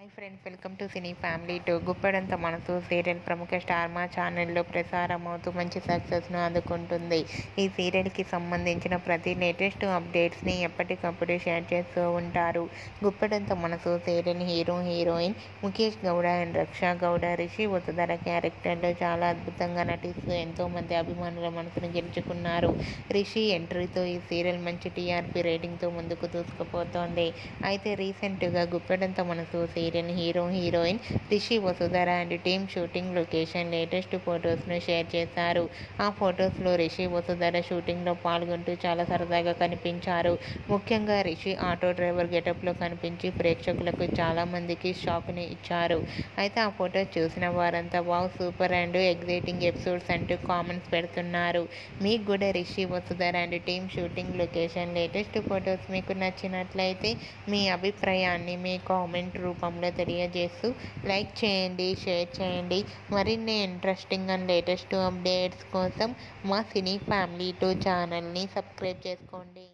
Hi friends, welcome to cine family two. Guppedantha Manasu serial ప్రముఖ star మా ఛానల్లో ప్రసారమవుతూ మంచి సక్సెస్ను అందుకుంటుంది. ఈ సీరియల్కి సంబంధించిన ప్రతి లేటెస్ట్ అప్డేట్స్ని ఎప్పటికప్పుడు షేర్ చేస్తూ ఉంటారు. Guppedantha Manasu serial hero heroine Mukesh Gowda and Raksha Gowda Rishi Vasudhara క్యారెక్టర్లో చాలా అద్భుతంగా నటిస్తూ ఎంతోమంది అభిమానుల మనసును గెలుచుకున్నారు. రిషి ఎంట్రీతో ఈ సీరియల్ మంచి టీఆర్పీ రేటింగ్తో ముందుకు దూసుకుపోతోంది. అయితే రీసెంట్గా Guppedantha Manasu serial hero heroine Rishi Vasudhara and team shooting location latest ఫొటోస్ను షేర్ చేశారు. ఆ ఫొటోస్లో రిషి వసుధర షూటింగ్లో పాల్గొంటూ చాలా సరదాగా కనిపించారు. ముఖ్యంగా రిషి ఆటో డ్రైవర్ గెటప్లో కనిపించి ప్రేక్షకులకు చాలా మందికి షాక్ని ఇచ్చారు. అయితే ఆ ఫొటోస్ చూసిన వారంతా wow super and exciting episodes అంటూ కామెంట్స్ పెడుతున్నారు. మీకు కూడా Rishi Vasudhara and team shooting location latest photos మీకు నచ్చినట్లయితే మీ అభిప్రాయాన్ని మీ కామెంట్ రూపంలో తెలియజేస్తూ లైక్ చేయండి, షేర్ చేయండి. మరిన్ని ఇంట్రెస్టింగ్ అండ్ లేటెస్ట్ అప్డేట్స్ కోసం మా సినీ ఫ్యామిలీ 2 ఛానల్ని సబ్స్క్రైబ్ చేసుకోండి.